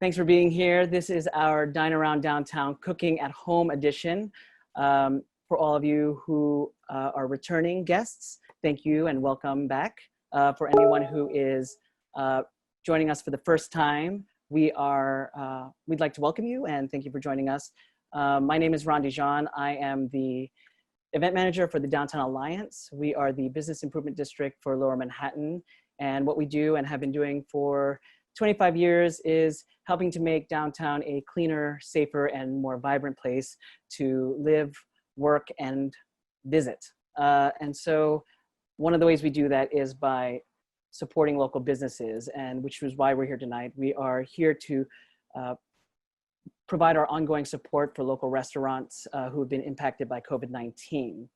Thanks for being here. This is our Dine Around Downtown Cooking at Home edition. For all of you who are returning guests, thank you and welcome back. For anyone who is joining us for the first time, we'd like to welcome you and thank you for joining us. My name is Ron Dijon. I am the event manager for the Downtown Alliance. We are the business improvement district for Lower Manhattan. And what we do and have been doing for 25 years is helping to make downtown a cleaner, safer, and more vibrant place to live, work, and visit. And so one of the ways we do that is by supporting local businesses, and which is why we're here tonight. We are here to provide our ongoing support for local restaurants who have been impacted by COVID-19.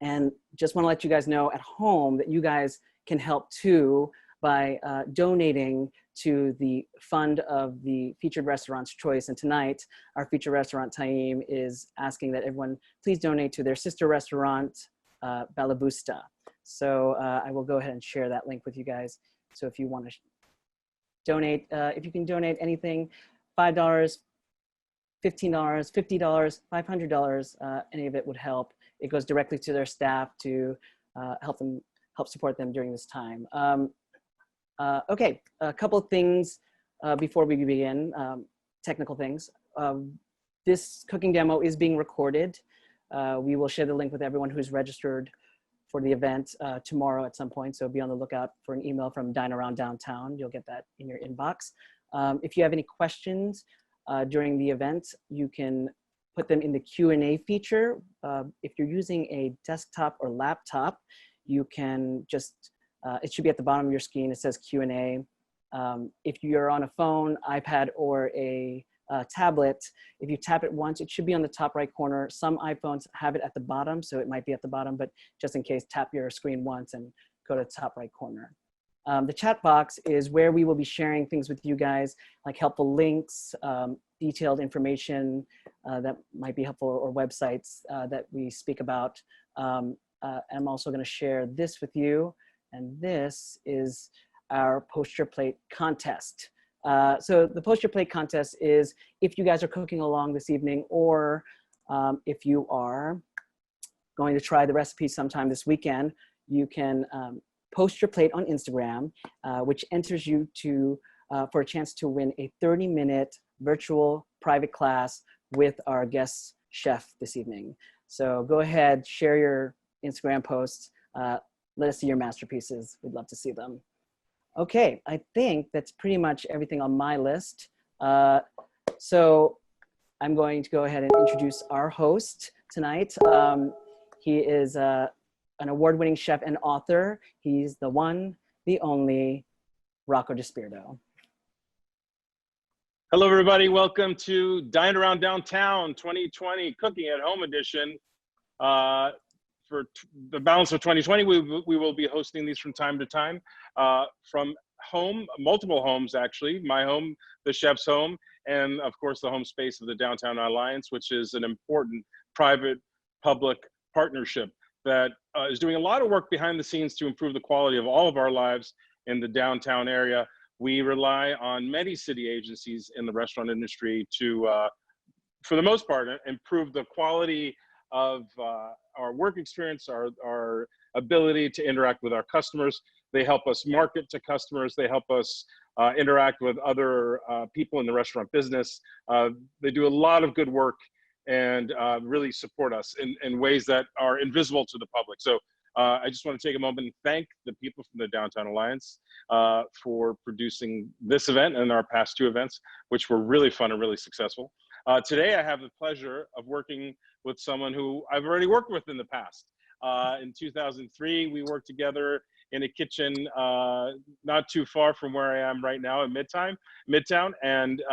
And just want to let you guys know at home that you guys can help too by donating to the fund of the Featured Restaurant's Choice. And tonight, our featured restaurant, Taïm, is asking that everyone please donate to their sister restaurant, Balabusta. So I will go ahead and share that link with you guys. So if you want to donate, if you can donate anything, $5, $15, $50, $500, any of it would help. It goes directly to their staff to help support them during this time. Okay, a couple of things before we begin, technical things. This cooking demo is being recorded. We will share the link with everyone who's registered for the event tomorrow at some point, so be on the lookout for an email from Dine Around Downtown. You'll get that in your inbox. If you have any questions during the event, you can put them in the Q&A feature. If you're using a desktop or laptop, you can just, it should be at the bottom of your screen. It says Q&A. If you're on a phone, iPad, or a tablet, if you tap it once, it should be on the top right corner. Some iPhones have it at the bottom, so it might be at the bottom, but just in case, tap your screen once and go to the top right corner. The chat box is where we will be sharing things with you guys, like helpful links, detailed information that might be helpful, or websites that we speak about. I'm also going to share this with you, and this is our poster plate contest. So the poster plate contest is if you guys are cooking along this evening, or if you are going to try the recipe sometime this weekend, you can post your plate on Instagram, which enters you to for a chance to win a 30-minute virtual private class with our guest chef this evening. So go ahead, share your Instagram posts. Let us see your masterpieces. We'd love to see them. Okay, I think that's pretty much everything on my list. So I'm going to go ahead and introduce our host tonight. He is an award-winning chef and author. He's the one, the only, Rocco DiSpirito. Hello, everybody. Welcome to Dine Around Downtown 2020 Cooking at Home edition. For the balance of 2020, we will be hosting these from time to time from home, multiple homes actually, my home, the chef's home, and of course the home space of the Downtown Alliance, which is an important private-public partnership that is doing a lot of work behind the scenes to improve the quality of all of our lives in the downtown area. We rely on many city agencies in the restaurant industry to, for the most part, improve the quality of our work experience, our ability to interact with our customers. They help us market to customers. They help us interact with other people in the restaurant business. They do a lot of good work and really support us in ways that are invisible to the public. So I just want to take a moment and thank the people from the Downtown Alliance for producing this event and our past two events, which were really fun and really successful. Today, I have the pleasure of working with someone who I've already worked with in the past. In 2003, we worked together in a kitchen not too far from where I am right now in Midtown, and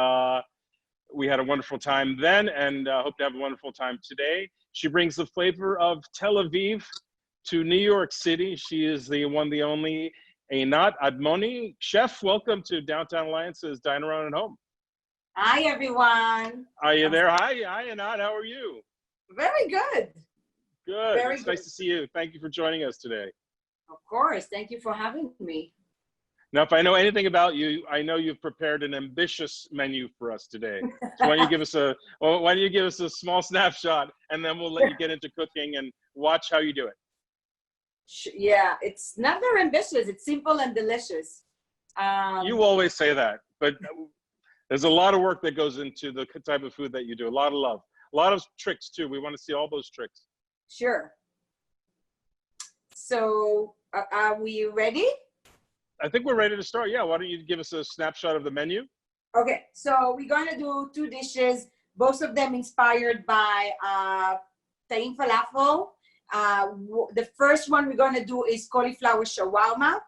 we had a wonderful time then, and hope to have a wonderful time today. She brings the flavor of Tel Aviv to New York City. She is the one, the only Einat Admony. Chef, welcome to Downtown Alliance's Dine Around at Home. Hi, everyone. Are you there? Hi, Einat. How are you? Very good. Good. Very It's good. nice to see you. Thank you for joining us today. Of course. Thank you for having me. Now, if I know anything about you, I know you've prepared an ambitious menu for us today. So why don't you give us a small snapshot, and then we'll let you get into cooking and watch how you do it. Yeah, it's not very ambitious. It's simple and delicious. You always say that, but there's a lot of work that goes into the type of food that you do. A lot of love, a lot of tricks too. We want to see all those tricks. Sure. So are we ready? I think we're ready to start. Yeah, why don't you give us a snapshot of the menu? Okay, so we're going to do 2 dishes, both of them inspired by Taïm falafel. The first one we're going to do is cauliflower shawarma.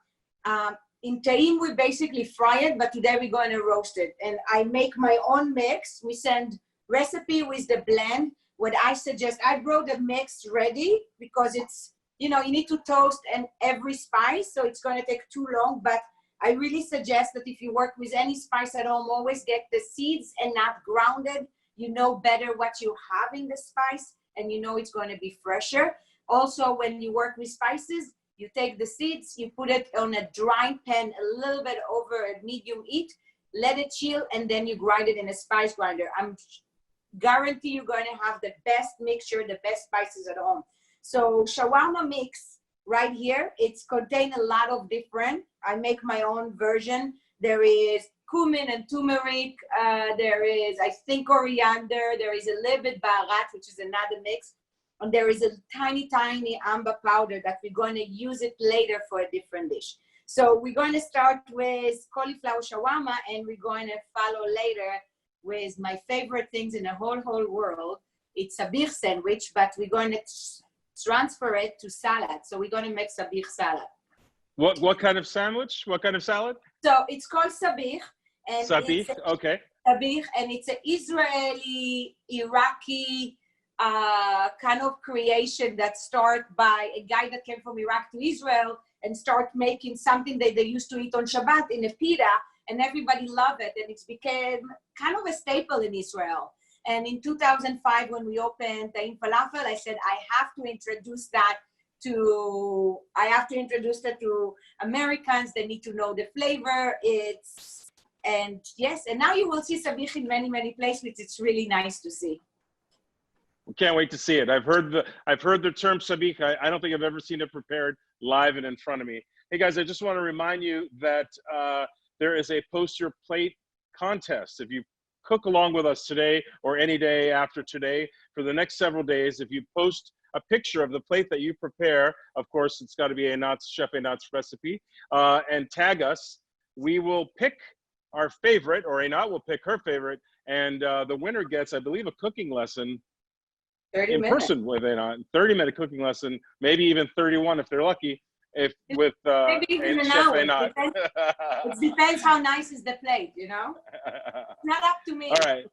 In Taïm, we basically fry it, but today we're going to roast it. And I make my own mix. We send recipe with the blend. What I suggest, I brought the mix ready because it's, you know, you need to toast and every spice, so it's going to take too long. But I really suggest that if you work with any spice at home, always get the seeds and not grounded. You know better what you have in the spice, and you know it's going to be fresher. Also, when you work with spices, you take the seeds, you put it on a dry pan a little bit over a medium heat, let it chill, and then you grind it in a spice grinder. I'm guarantee you're going to have the best mixture, the best spices at home. So shawarma mix right here, it's contain a lot of different, I make my own version. There is cumin and turmeric, there is, I think, coriander, there is a little bit baharat, which is another mix. And there is a tiny, tiny Amba powder that we're going to use it later for a different dish. So we're going to start with cauliflower shawarma, and we're going to follow later with my favorite things in the whole world. It's sabich sandwich, but we're going to transfer it to salad. So we're going to make sabich salad. What kind of sandwich? What kind of salad? So it's called sabich. And sabich, okay. Sabich, and it's an Israeli, Iraqi, kind of creation that started by a guy that came from Iraq to Israel and start making something that they used to eat on Shabbat in a pita, and everybody loved it, and it's became kind of a staple in Israel. And in 2005, when we opened Taïm Falafel, I said I have to introduce that to Americans. They need to know the flavor. And now you will see sabich in many places. It's really nice to see. Can't wait to see it. I've heard the term sabich. I don't think I've ever seen it prepared live and in front of me. Hey guys, I just want to remind you that there is a post your plate contest. If you cook along with us today or any day after today for the next several days, if you post a picture of the plate that you prepare, of course it's got to be Chef Einat's recipe, and tag us, we will pick our favorite, or Einat will pick her favorite, and the winner gets, I believe, a cooking lesson. 30 in minutes. person with Einat, 30-minute cooking lesson, maybe even 31 if they're lucky. With maybe even an Chef hour. Einat. It depends how nice is the plate, you know. It's not up to me. All right.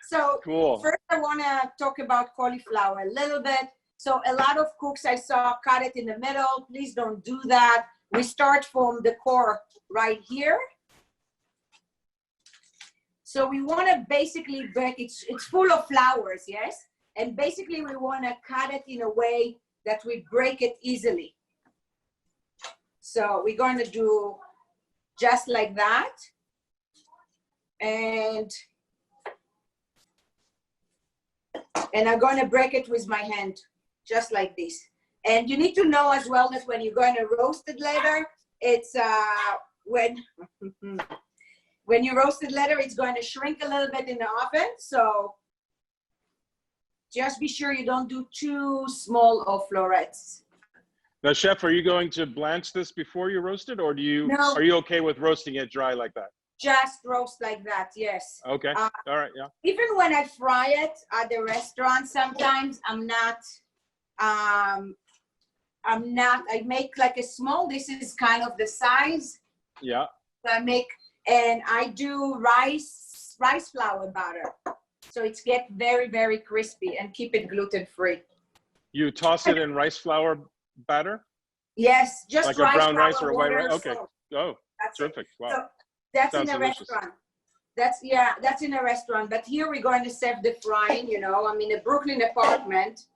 So cool. First, I want to talk about cauliflower a little bit. So a lot of cooks I saw cut it in the middle. Please don't do that. We start from the core right here. So we want to basically break it. It's full of flowers, yes. And basically we want to cut it in a way that we break it easily. So we're going to do just like that. And I'm going to break it with my hand, just like this. And you need to know as well that when you're going to roast it later, it's when you roast it later, it's going to shrink a little bit in the oven. So just be sure you don't do too small of florets. Now, Chef, are you going to blanch this before you roast it, or No. Are you okay with roasting it dry like that? Just roast like that, yes. Okay, all right, yeah. Even when I fry it at the restaurant, sometimes I make like a small, this is kind of the size. Yeah. And I do rice flour butter. So it's get very crispy and keep it gluten-free. You toss it in rice flour batter? Yes, just like rice a brown flour, rice or a white water, rice? Okay. salt. Oh, That's terrific. Wow. So that's Sounds in a delicious. restaurant. That's in a restaurant. But here we're going to save the frying, you know. I'm in a Brooklyn apartment.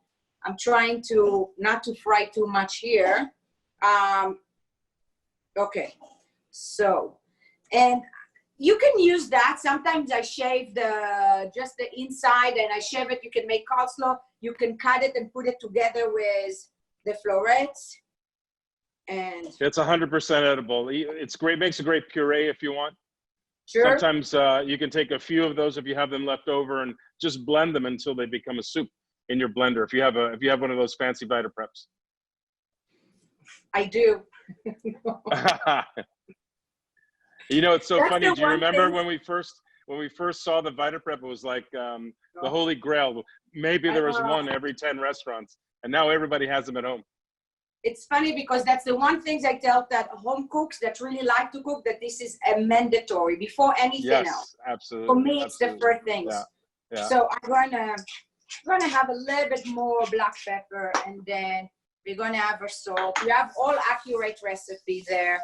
I'm trying to not to fry too much here. Okay. So, and you can use that. Sometimes I shave just the inside and I shave it. You can make coleslaw. You can cut it and put it together with the florets. And it's 100% edible. It's great. Makes a great puree if you want. sure. Sometimes you can take a few of those if you have them left over and just blend them until they become a soup in your blender. If you have one of those fancy Vita Preps. I do. You know, it's so That's funny. the Do you one remember thing- when we first saw the Vita Prep? It was like the holy grail. Maybe there was one every 10 restaurants, and now everybody has them at home. It's funny because that's the one thing I tell that home cooks that really like to cook, that this is a mandatory before anything else. Yes, absolutely. For me, it's absolutely. the first things. Yeah. So I'm gonna have a little bit more black pepper, and then we're gonna have our salt. We have all accurate recipe there.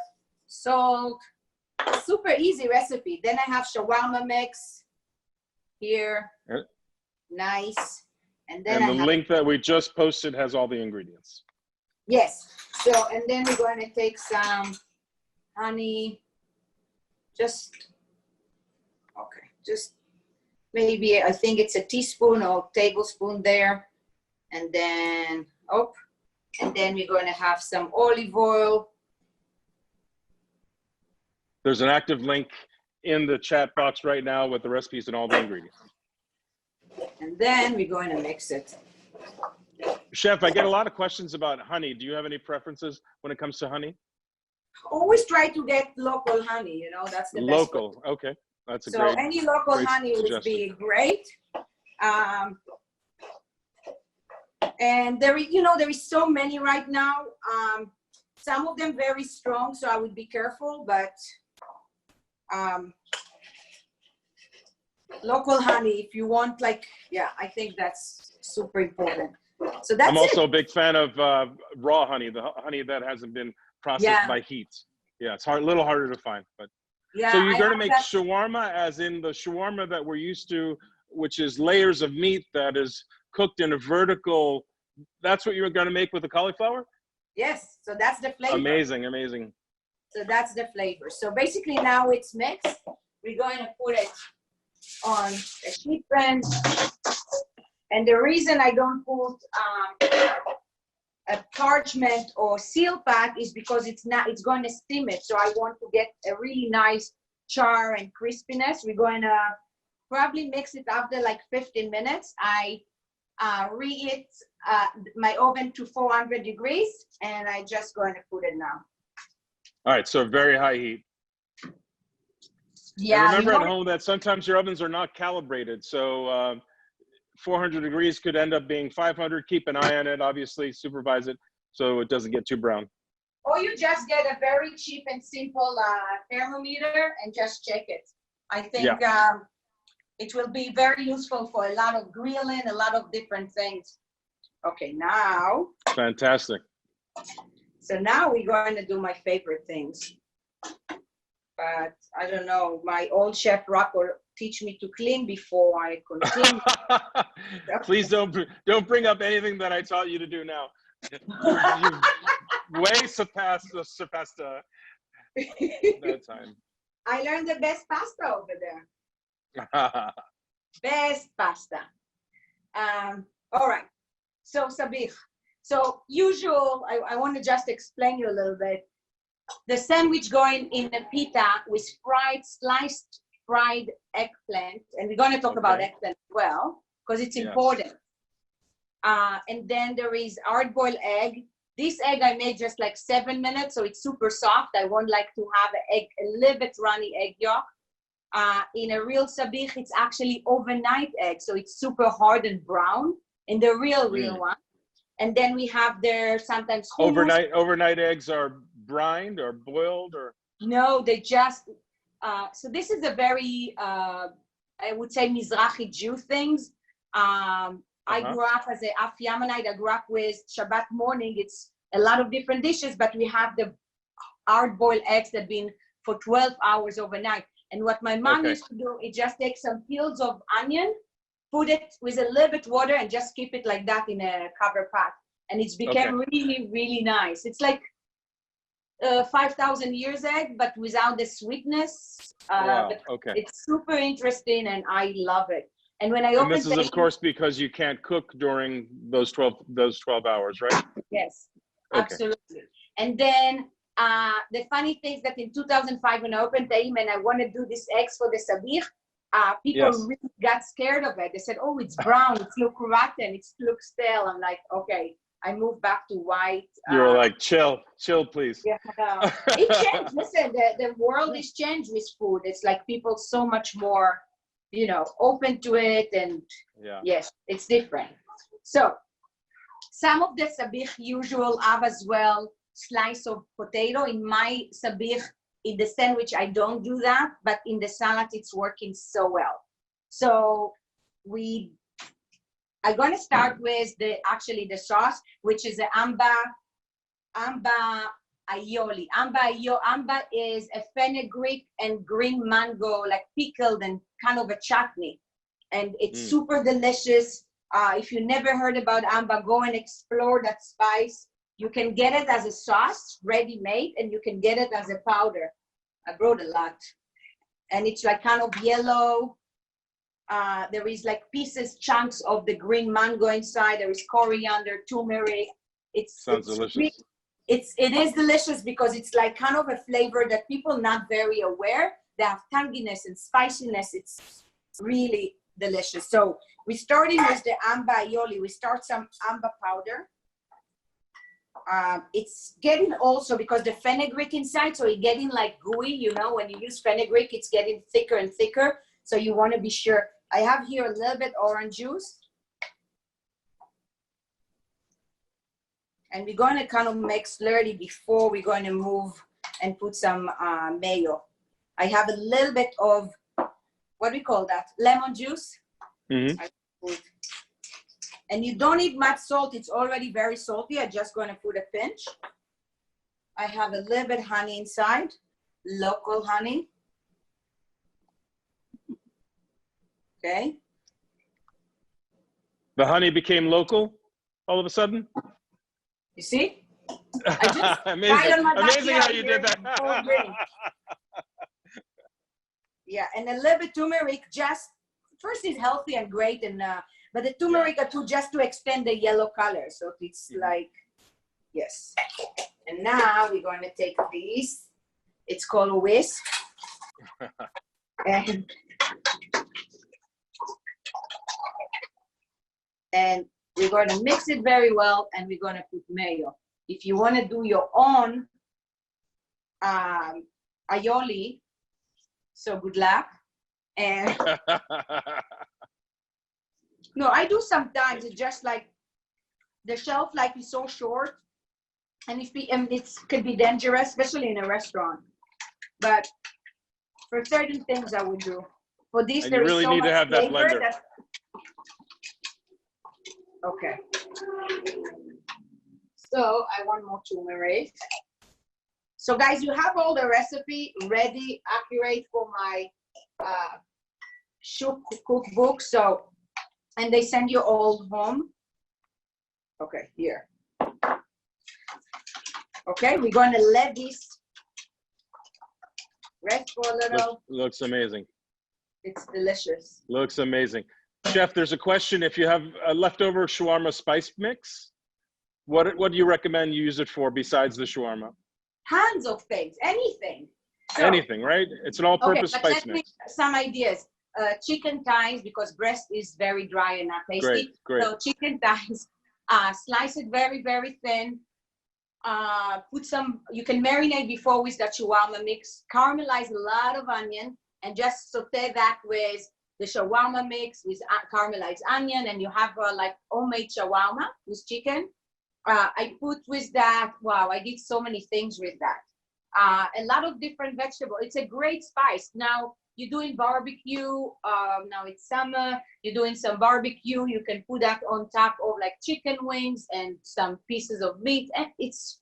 Salt, super easy recipe. Then I have shawarma mix here. Yeah. Nice. And then And the link that we just posted has all the ingredients. yes. So, and then we're going to take some honey. Just maybe, I think it's a teaspoon or tablespoon there. And then, and then we're going to have some olive oil. There's an active link in the chat box right now with the recipes and all the ingredients. And then we're going to mix it. Chef, I get a lot of questions about honey. Do you have any preferences when it comes to honey? Always try to get local honey, you know, that's the best way. Local, okay. That's a So great. any local great honey would be great. And there is so many right now. Some of them very strong, so I would be careful, but local honey, if you want, like, yeah, I think that's super important. So that's I'm also a big fan of raw honey, the honey that hasn't been processed by heat. Yeah, it's a little harder to find, but. Yeah, so you're going to make shawarma, as in the shawarma that we're used to, which is layers of meat that is cooked in a vertical. That's what you're going to make with the cauliflower? Yes, so that's the flavor. Amazing, amazing. So that's the flavor. So basically now it's mixed. We're going to put it on a sheet pan. And the reason I don't put a parchment or seal pack is because it's going to steam it. So I want to get a really nice char and crispiness. We're going to probably mix it after like 15 minutes. I reheat my oven to 400 degrees, and I just going to put it now. All right, so very high heat. Yeah. And remember at home that sometimes your ovens are not calibrated. So 400 degrees could end up being 500. Keep an eye on it, obviously, supervise it so it doesn't get too brown. Or you just get a very cheap and simple thermometer and just check it. I think it will be very useful for a lot of grilling, a lot of different things. Okay, now. Fantastic. So now we're going to do my favorite things. But I don't know, my old chef Rocco teach me to clean before I continue. Please don't bring up anything that I taught you to do now. You've way surpassed that time. I learned the best pasta over there. Best pasta. All right. So sabich. So usual, I want to just explain you a little bit. The sandwich going in a pita with sliced fried eggplant, and we're going to talk about eggplant as well because it's important. And then there is hard-boiled egg. This egg I made just like 7 minutes, so it's super soft. I won't like to have a little bit runny egg yolk. In a real sabich, it's actually overnight egg, so it's super hard and brown. In the real one. And then we have there sometimes hummus. Overnight eggs are brined or boiled or? No, they just, so this is a very, I would say Mizrahi Jew things. I grew up as a Af Yamanite. I grew up with Shabbat morning. It's a lot of different dishes, but we have the hard-boiled eggs that have been for 12 hours overnight. And what my mom used to do is just take some peels of onion, put it with a little bit water, and just keep it like that in a cover pot. And it's become really, really nice. It's like 5,000 years egg, but without the sweetness. Wow. But Okay. it's super interesting, and I love it. And when I And open this is, of course, because you can't cook during those 12 hours, right? yes, Okay. absolutely. And then the funny thing is that in 2005, when I opened Taïm and I want to do this eggs for the sabich, people Yes. really got scared of it. They said, "Oh, it's brown. It looks rotten. It looks stale." I'm like, okay. I moved back to white. You were like, chill, please. Yeah, it changed. Listen, the world is changed with food. It's like people so much more, you know, open to it, and Yeah. yes, it's different. So some of the sabich usual have as well slice of potato. In my sabich, in the sandwich, I don't do that, but in the salad, it's working so well. So I'm going to start with the sauce, which is the Amba aioli. Amba is a fenugreek and green mango, like pickled and kind of a chutney. And it's super delicious. If you never heard about Amba, go and explore that spice. You can get it as a sauce, ready-made, and you can get it as a powder. I brought a lot. And it's like kind of yellow. There is like chunks of the green mango inside. There is coriander, turmeric. Sounds delicious. It is delicious because it's like kind of a flavor that people not very aware. They have tanginess and spiciness. It's really delicious. So we're starting with the Amba aioli. We start some Amba powder. It's getting also, because the fenugreek inside, so it's getting like gooey, you know, when you use fenugreek, it's getting thicker and thicker. So you want to be sure. I have here a little bit orange juice. And we're going to kind of make slowly before we're going to move and put some mayo. I have a little bit of, what do we call that? Lemon juice. Mm-hmm. And you don't need much salt. It's already very salty. I'm just going to put a pinch. I have a little bit honey inside, local honey. Okay. The honey became local all of a sudden? You see? I just Amazing. Amazing how you did that. Yeah, and a little bit turmeric, just first is healthy and great, and but the turmeric are just to extend the yellow color. So it's like, yes. And now we're going to take these. It's called a whisk. And we're going to mix it very well, and we're going to put mayo. If you want to do your own aioli, so good luck. And no, I do sometimes. It's just like the shelf life is so short, and it can be dangerous, especially in a restaurant. But for certain things, I would do. For this, and there you is really so need much to have that flavor blender. Okay. So I want more turmeric. So guys, you have all the recipe ready, accurate for my cookbook. So, and they send you all home. Okay, here. Okay, we're going to let this rest for a little. Looks amazing. It's delicious. Looks amazing. Chef, there's a question. If you have a leftover shawarma spice mix, what do you recommend you use it for besides the shawarma? Tons of things, anything. So, anything, right? It's an all-purpose spice mix. Some ideas. Chicken thighs, because breast is very dry and not tasty. Great. So chicken thighs, slice it very, very thin. Put some, you can marinate before with that shawarma mix. Caramelize a lot of onion and just saute that with the shawarma mix with caramelized onion, and you have like homemade shawarma with chicken. I put with that, wow, I did so many things with that. A lot of different vegetables. It's a great spice. Now, you're doing barbecue, now it's summer, you're doing some barbecue, you can put that on top of like chicken wings and some pieces of meat, and it's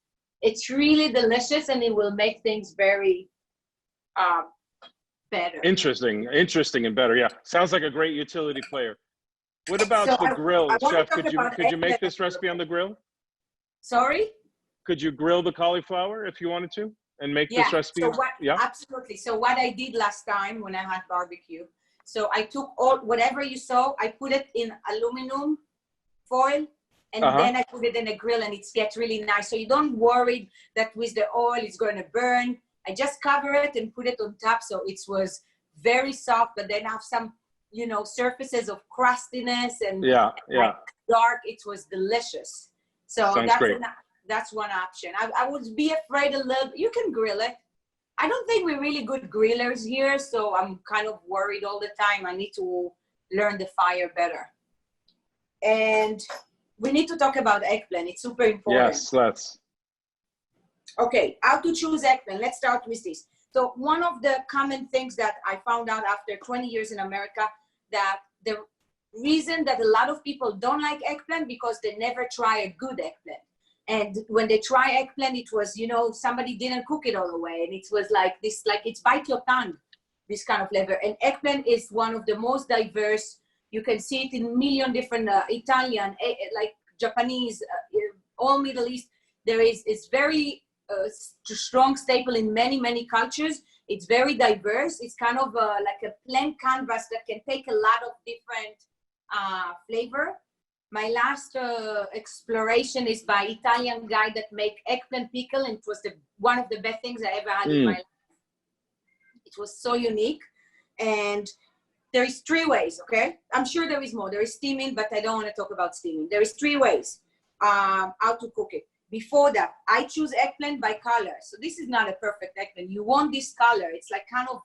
really delicious, and it will make things very better. Interesting and better, yeah. Sounds like a great utility player. What about the grill, Chef? Could you make this recipe on the grill? Sorry? Could you grill the cauliflower if you wanted to? and make Yeah. this recipe? So what? Yeah. Absolutely. So what I did last time when I had barbecue, so I took all whatever you saw, I put it in aluminum foil, and then I put it in a grill, and it gets really nice. So you don't worry that with the oil it's going to burn. I just cover it and put it on top, so it was very soft, but then have some, you know, surfaces of crustiness and like dark. It was delicious. So sounds great. That's one option. I would be afraid a little. You can grill it. I don't think we're really good grillers here, so I'm kind of worried all the time. I need to learn the fire better. And we need to talk about eggplant. It's super important. Yes, let's. Okay, how to choose eggplant. Let's start with this. So one of the common things that I found out after 20 years in America, that the reason that a lot of people don't like eggplant because they never try a good eggplant. And when they try eggplant, it was, you know, somebody didn't cook it all the way. And it was like this, like it's bite your tongue, this kind of flavor. And eggplant is one of the most diverse. You can see it in a million different Italian, like Japanese, all Middle East. It's very strong staple in many cultures. It's very diverse. It's kind of like a blank canvas that can take a lot of different flavor. My last exploration is by Italian guy that make eggplant pickle, and it was one of the best things I ever had in my life. It was so unique. And there is 3 ways, okay? I'm sure there is more. There is steaming, but I don't want to talk about steaming. There is 3 ways how to cook it. Before that, I choose eggplant by color. So this is not a perfect eggplant. You want this color. It's like kind of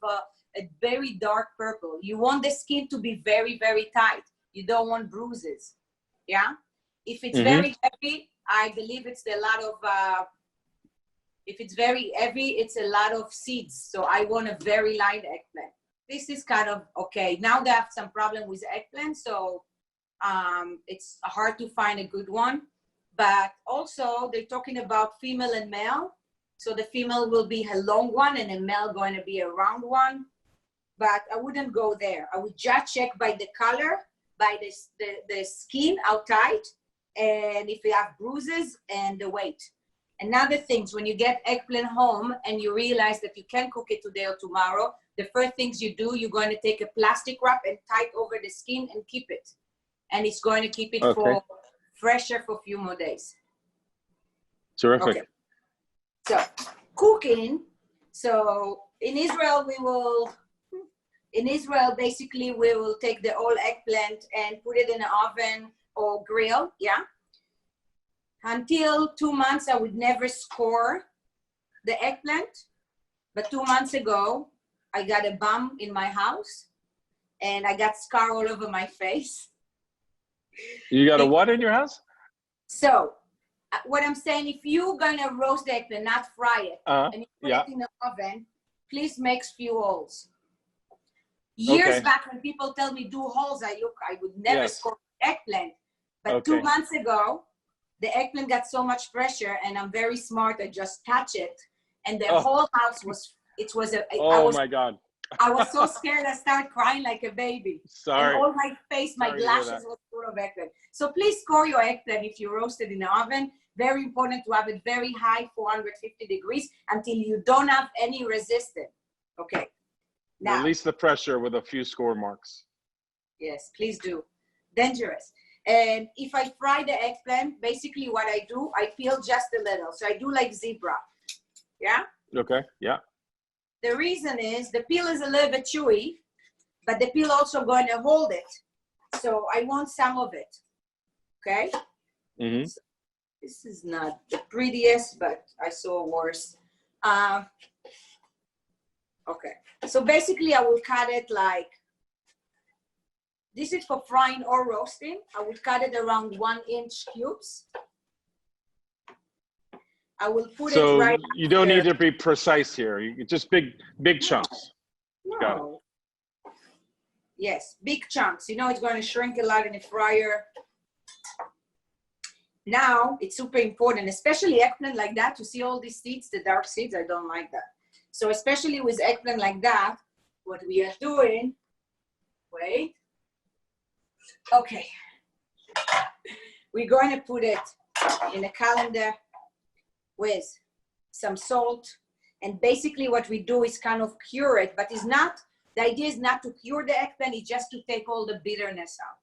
a very dark purple. You want the skin to be very tight. You don't want bruises. Yeah. If it's very heavy, I believe it's a lot of, if it's very heavy, it's a lot of seeds. So I want a very light eggplant. This is kind of okay. Now they have some problem with eggplant. So it's hard to find a good one. But also they're talking about female and male. So the female will be a long one and the male going to be a round one. But I wouldn't go there. I would just check by the color, by the skin, how tight, and if you have bruises, and the weight. Another thing, when you get eggplant home and you realize that you can't cook it today or tomorrow, the first things you do, you're going to take a plastic wrap and tie it over the skin and keep it. And it's going to keep it for fresher for a few more days. Terrific. Okay. So cooking. So in Israel, basically we will take the whole eggplant and put it in an oven or grill. Yeah. Until 2 months, I would never score the eggplant. But 2 months ago, I got a bump in my house and I got scar all over my face. You got a what in your house? So what I'm saying, if you're gonna roast the eggplant, not fry it, and you put it in the oven, please make few holes. Years back when people tell me do holes, I would never score eggplant. But 2 months ago, the eggplant got so much pressure, and I'm very smart. I just touch it, and the whole house my God. I was so scared. I started crying like a baby. Sorry. And all my face, my glasses was full of eggplant. So please score your eggplant if you roast it in the oven. Very important to have it very high, 450 degrees, until you don't have any resistance. Okay. Now, release the pressure with a few score marks. Yes, please do. Dangerous. And if I fry the eggplant, basically what I do, I peel just a little. So I do like zebra. Yeah? Okay, yeah. The reason is the peel is a little bit chewy, but the peel also going to hold it. So I want some of it. Okay? So this is not the prettiest, but I saw worse. Okay. So basically I will cut it like, this is for frying or roasting. I would cut it around 1-inch cubes. I will put it right. So you don't need to be precise here. You just big chunks. No. Got it. Yes, big chunks. You know it's going to shrink a lot in the fryer. Now it's super important, especially eggplant like that. You see all these seeds, the dark seeds. I don't like that. So especially with eggplant like that, what we are doing. Wait. Okay. We're going to put it in a colander with some salt And basically what we do is kind of cure it, but it's not, the idea is not to cure the eggplant, it's just to take all the bitterness out.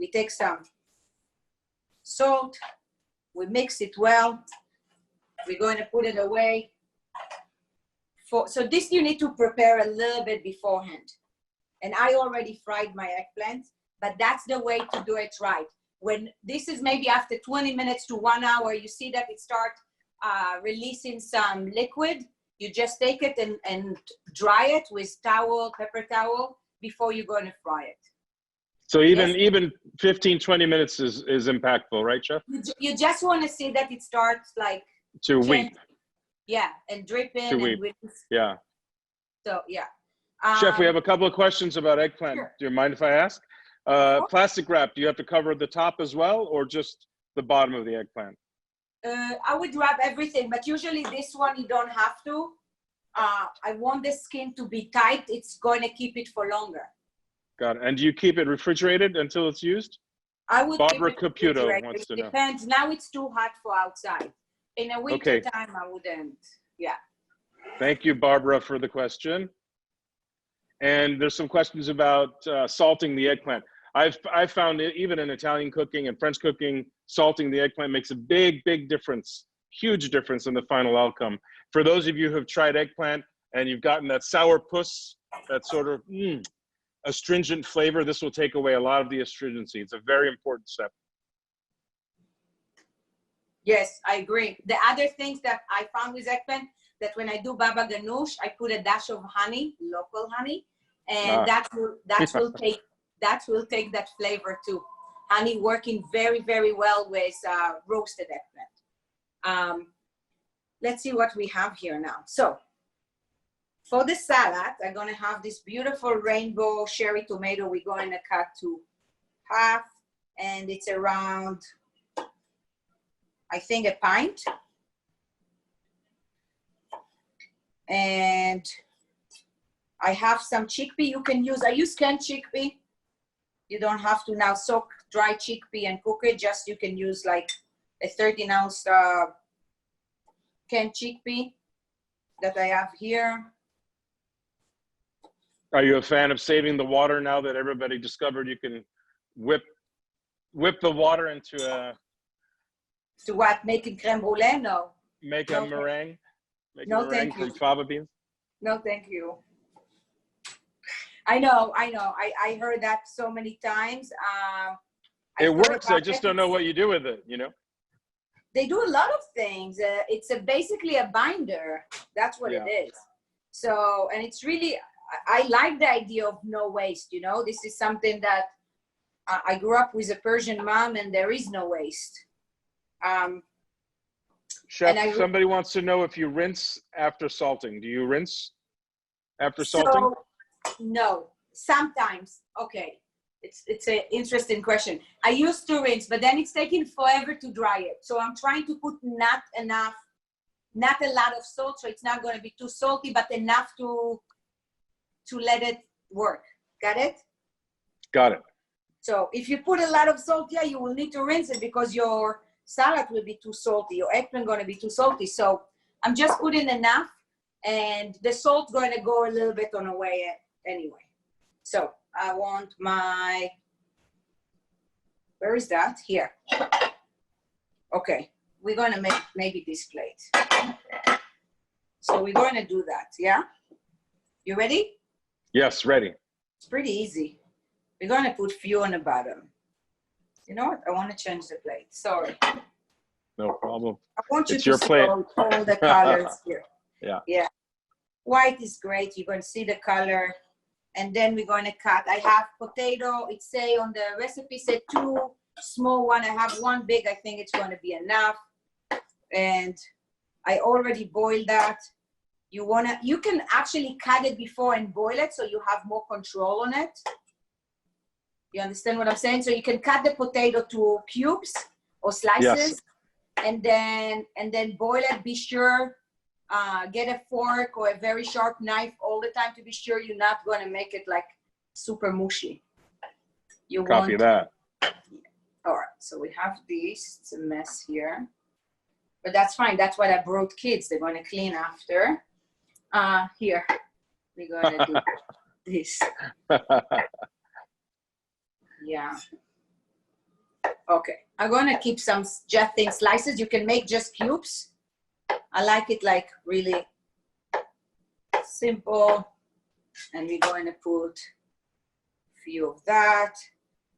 We take some salt, we mix it well, we're going to put it away. So this you need to prepare a little bit beforehand. And I already fried my eggplant, but that's the way to do it right. When this is maybe after 20 minutes to 1 hour, you see that it starts releasing some liquid. You just take it and dry it with towel, paper towel, before you're going to fry it. So even 15, 20 minutes is impactful, right, Chef? You just want to see that it starts like to weep. Yeah, and dripping To and weep. Yeah. So yeah. Chef, we have a couple of questions about eggplant. Sure. Do you mind if I ask? Plastic wrap, do you have to cover the top as well, or just the bottom of the eggplant? I would wrap everything, but usually this one you don't have to. I want the skin to be tight. It's going to keep it for longer. Got it. And do you keep it refrigerated until it's used? I would Barbara keep it Caputo refrigerated. wants to It know. depends. Now it's too hot for outside. In a winter time, I wouldn't. Yeah. Thank you, Barbara, for the question. And there's some questions about salting the eggplant. I've found it, even in Italian cooking and French cooking, salting the eggplant makes a big difference, huge difference in the final outcome. For those of you who have tried eggplant and you've gotten that sour puss, that sort of astringent flavor, this will take away a lot of the astringency. It's a very important step. Yes, I agree. The other things that I found with eggplant, that when I do baba ganoush, I put a dash of honey, local honey, and that will take that flavor too. Honey working very well with roasted eggplant. Let's see what we have here now. So for the salad, I'm gonna have this beautiful rainbow cherry tomato. We're going to cut to half, and it's around, I think, a pint. And I have some chickpea you can use. I use canned chickpea. You don't have to now soak dry chickpea and cook it. Just you can use like a 13-ounce canned chickpea that I have here. Are you a fan of saving the water now that everybody discovered you can whip the water into a... To what? Making creme brulee? No. Make a meringue? Make No, a meringue thank you. from fava beans? No, thank you. I know. I heard that so many times. It works. I just don't know what you do with it, you know? They do a lot of things. It's basically a binder. That's what it is. So, and it's really, I like the idea of no waste, you know? This is something that I grew up with a Persian mom, and there is no waste. Chef, somebody wants to know if you rinse after salting. Do you rinse after salting? No, sometimes. Okay, it's an interesting question. I used to rinse, but then it's taking forever to dry it. So I'm trying to put not a lot of salt, so it's not going to be too salty, but enough to let it work. Got it? Got it. So if you put a lot of salt, yeah, you will need to rinse it because your salad will be too salty. Your eggplant going to be too salty. So I'm just putting enough, and the salt going to go a little bit on the way anyway. So I want my, where is that? Here. Okay, we're going to make maybe this plate. So we're going to do that, yeah? You ready? Yes, ready. It's pretty easy. We're going to put few on the bottom. You know what? I want to change the plate. Sorry. No problem. I want you It's to your plate. see all the colors here. Yeah. Yeah. White is great. You're going to see the color. And then we're going to cut. I have potato. It say on the recipe, say 2 small one. I have 1 big. I think it's going to be enough. And I already boiled that. You can actually cut it before and boil it, so you have more control on it. You understand what I'm saying? So you can cut the potato to cubes or slices, and then boil it. Be sure, get a fork or a very sharp knife all the time to be sure you're not going to make it like super mushy. Copy that. All right, so we have this. It's a mess here, but that's fine. That's what I brought kids. They're going to clean after. Here, we're gonna do this. Yeah. Okay, I'm gonna keep some just thin slices. You can make just cubes. I like it like really simple. And we're going to put a few of that,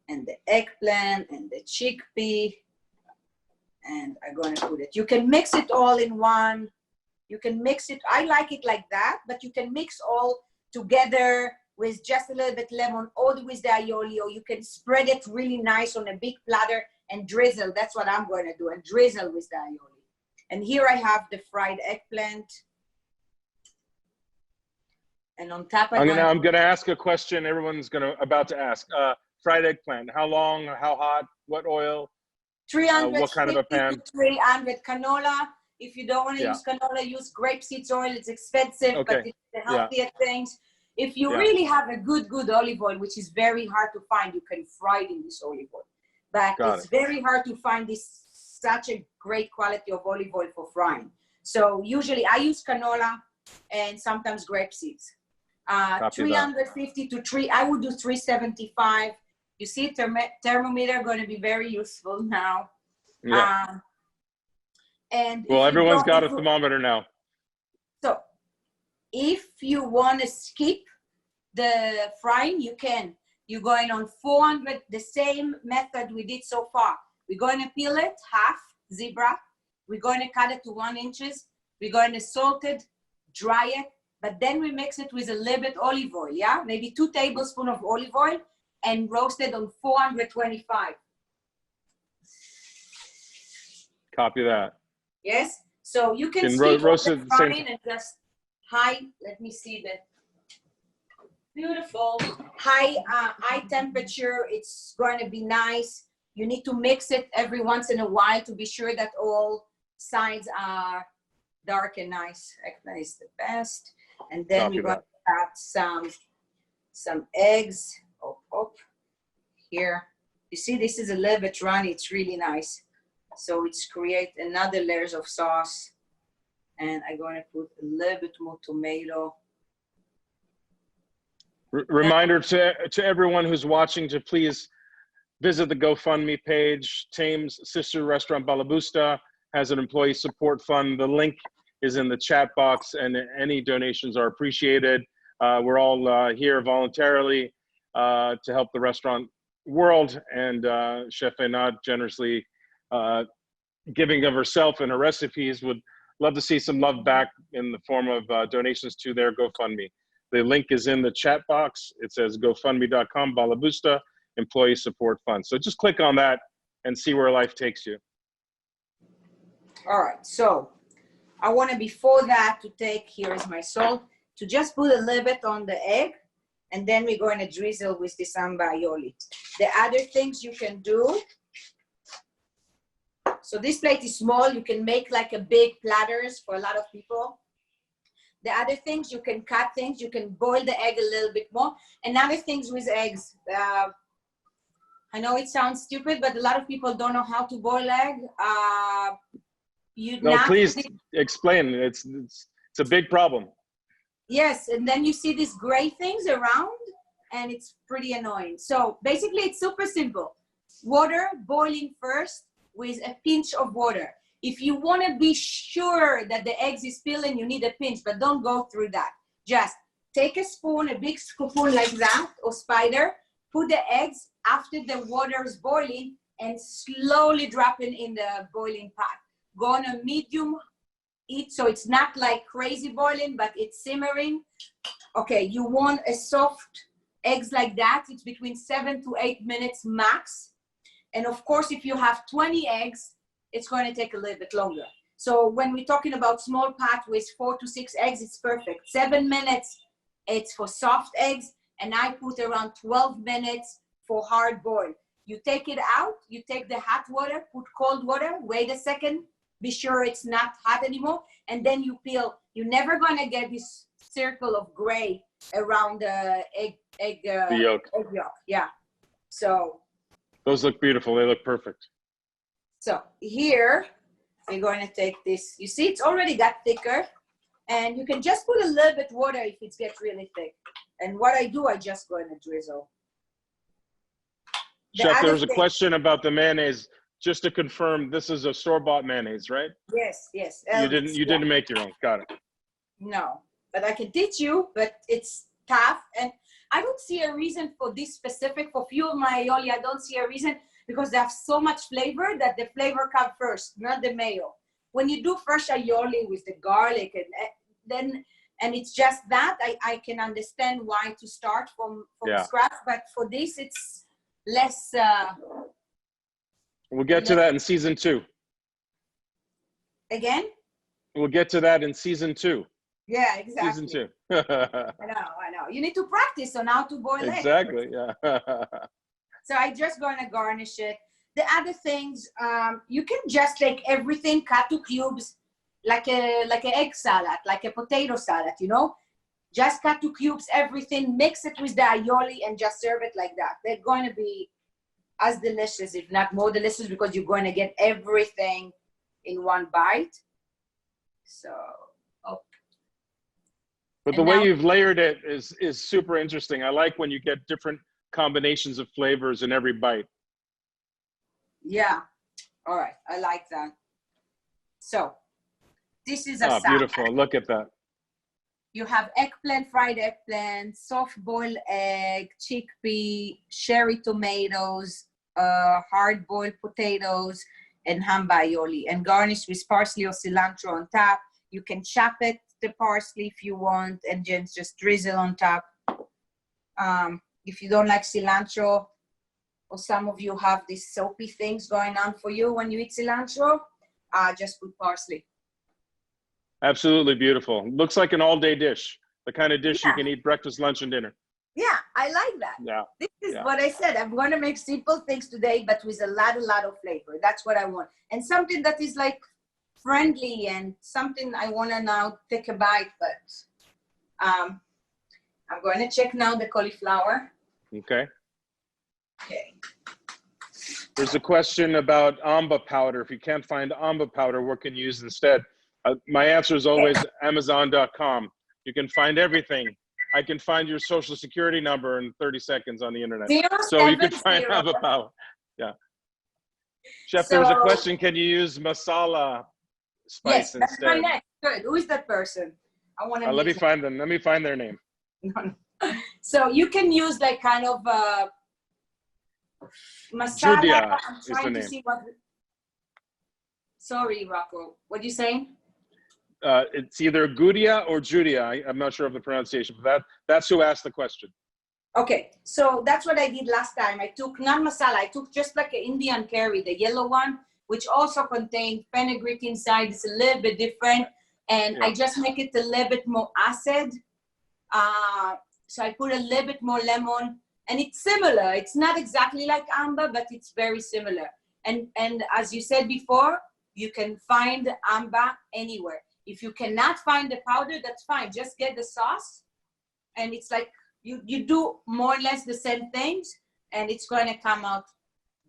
and the eggplant, and the chickpea. And I'm going to put it. You can mix it all in one. You can mix it. I like it like that, but you can mix all together with just a little bit lemon or with the aioli, or you can spread it really nice on a big platter and drizzle. That's what I'm going to do, and drizzle with the aioli. And here I have the fried eggplant. And on top, I'm gonna ask a question. Everyone's about to ask. Fried eggplant. How long? How hot? What oil? 300 what kind of a pan? 300 canola. If you don't want to use canola, use grapeseed oil. It's expensive, but it's the healthier things. If you really have a good olive oil, which is very hard to find, you can fry it in this olive oil. But it's very hard to find such a great quality of olive oil for frying. So usually I use canola and sometimes grape seeds. 350 to 3, I would do 375. You see, thermometer going to be very useful now. Yeah. And well, everyone's got a thermometer now. So if you want to skip the frying, you can. You're going on 400, the same method we did so far. We're going to peel it half, zebra. We're going to cut it to 1 inch. We're going to salt it, dry it, but then we mix it with a little bit olive oil, yeah? Maybe 2 tablespoons of olive oil, and roast it on 425. Copy that. Yes? So you can roast it frying and just high, let me see that. Beautiful. High temperature, it's going to be nice. You need to mix it every once in a while to be sure that all sides are dark and nice. Eggplant is the best. And then we're going to add some eggs. Here. You see, this is a little bit runny. It's really nice. So it's create another layers of sauce. And I'm going to put a little bit more tomato. Reminder to everyone who's watching to please visit the GoFundMe page. Taïm's sister restaurant Balabusta has an employee support fund. The link is in the chat box, and any donations are appreciated. We're all here voluntarily to help the restaurant world, and Chef Einat generously giving of herself and her recipes. Would love to see some love back in the form of donations to their GoFundMe. The link is in the chat box. It says gofundme.com, Balabusta, Employee Support Fund. So just click on that and see where life takes you. All right, so I want to, before that, to take, here is my salt, to just put a little bit on the egg, and then we're going to drizzle with this Amba aioli. The other things you can do, so this plate is small, you can make like a big platters for a lot of people. The other things, you can cut things, you can boil the egg a little bit more. And other things with eggs, I know it sounds stupid, but a lot of people don't know how to boil egg. Please explain. It's a big problem. Yes, and then you see these gray things around, and it's pretty annoying. So basically, it's super simple. Water boiling first with a pinch of water. If you want to be sure that the eggs is peeling, you need a pinch, but don't go through that. Just take a spoon, a big spoon like that, or spider, put the eggs after the water is boiling, and slowly drop it in the boiling pot. Go on a medium heat, so it's not like crazy boiling, but it's simmering. Okay, you want a soft eggs like that. It's between 7 to 8 minutes max. And of course, if you have 20 eggs, it's going to take a little bit longer. So when we're talking about small pot with 4 to 6 eggs, it's perfect. 7 minutes, it's for soft eggs. And I put around 12 minutes for hard boil. You take it out, you take the hot water, put cold water, wait a second, be sure it's not hot anymore, and then you peel. You're never going to get this circle of gray around the egg yolk. Yeah. So those look beautiful. They look perfect. So here we're going to take this. You see, it's already got thicker. And you can just put a little bit water if it gets really thick. And what I do, I just go in a drizzle. Chef, there was a question about the mayonnaise. Just to confirm, this is a store-bought mayonnaise, right? Yes, yes. You didn't make your own. Got it. No, but I can teach you, but it's tough. And I don't see a reason for this specific, for few of my aioli, I don't see a reason because they have so much flavor that the flavor comes first, not the mayo. When you do fresh aioli with the garlic and it's just that, I can understand why to start from scratch, but for this, it's less... We'll get to that in season 2. Again? We'll get to that in season 2. Yeah, exactly. Season 2. I know. You need to practice on how to boil it. Exactly, yeah. So I just going to garnish it. The other things, you can just take everything, cut to cubes, like an egg salad, like a potato salad, you know? Just cut to cubes, everything, mix it with the aioli, and just serve it like that. They're going to be as delicious, if not more delicious, because you're going to get everything in one bite. So, But the way you've layered it is super interesting. I like when you get different combinations of flavors in every bite. Yeah. All right. I like that. So, this is a salad. Beautiful. Look at that. You have eggplant, fried eggplant, soft-boiled egg, chickpea, cherry tomatoes, hard-boiled potatoes, and Amba aioli, and garnish with parsley or cilantro on top. You can chop it, the parsley, if you want, and then just drizzle on top. If you don't like cilantro, or some of you have these soapy things going on for you when you eat cilantro, just put parsley. Absolutely beautiful. Looks like an all-day dish, the kind of dish you can eat breakfast, lunch, and dinner. Yeah, I like that. Yeah. This is what I said. I'm going to make simple things today, but with a lot of flavor. That's what I want. And something that is like friendly and something I want to now take a bite, but I'm going to check now the cauliflower. Okay. Okay. There's a question about Amba powder. If you can't find Amba powder, what can you use instead? My answer is always Amazon.com. You can find everything. I can find your social security number in 30 seconds on the internet. So you can find Amba powder. Yeah. Chef, there was a question. Can you use masala spice instead? Yes, that's my name. Good. Who is that person? I want to let me find them. Let me find their name. So you can use like kind of masala. Judia I'm trying to see what. Sorry, Rocco. What are you saying? It's either Gudia or Judia. I'm not sure of the pronunciation, but that's who asked the question. Okay, so that's what I did last time. I took non-masala. I took just like an Indian curry, the yellow one, which also contained fenugreek inside. It's a little bit different. And I just make it a little bit more acid. So I put a little bit more lemon. And it's similar. It's not exactly like Amba, but it's very similar. And as you said before, you can find Amba anywhere. If you cannot find the powder, that's fine. Just get the sauce. And it's like you do more or less the same things, and it's going to come out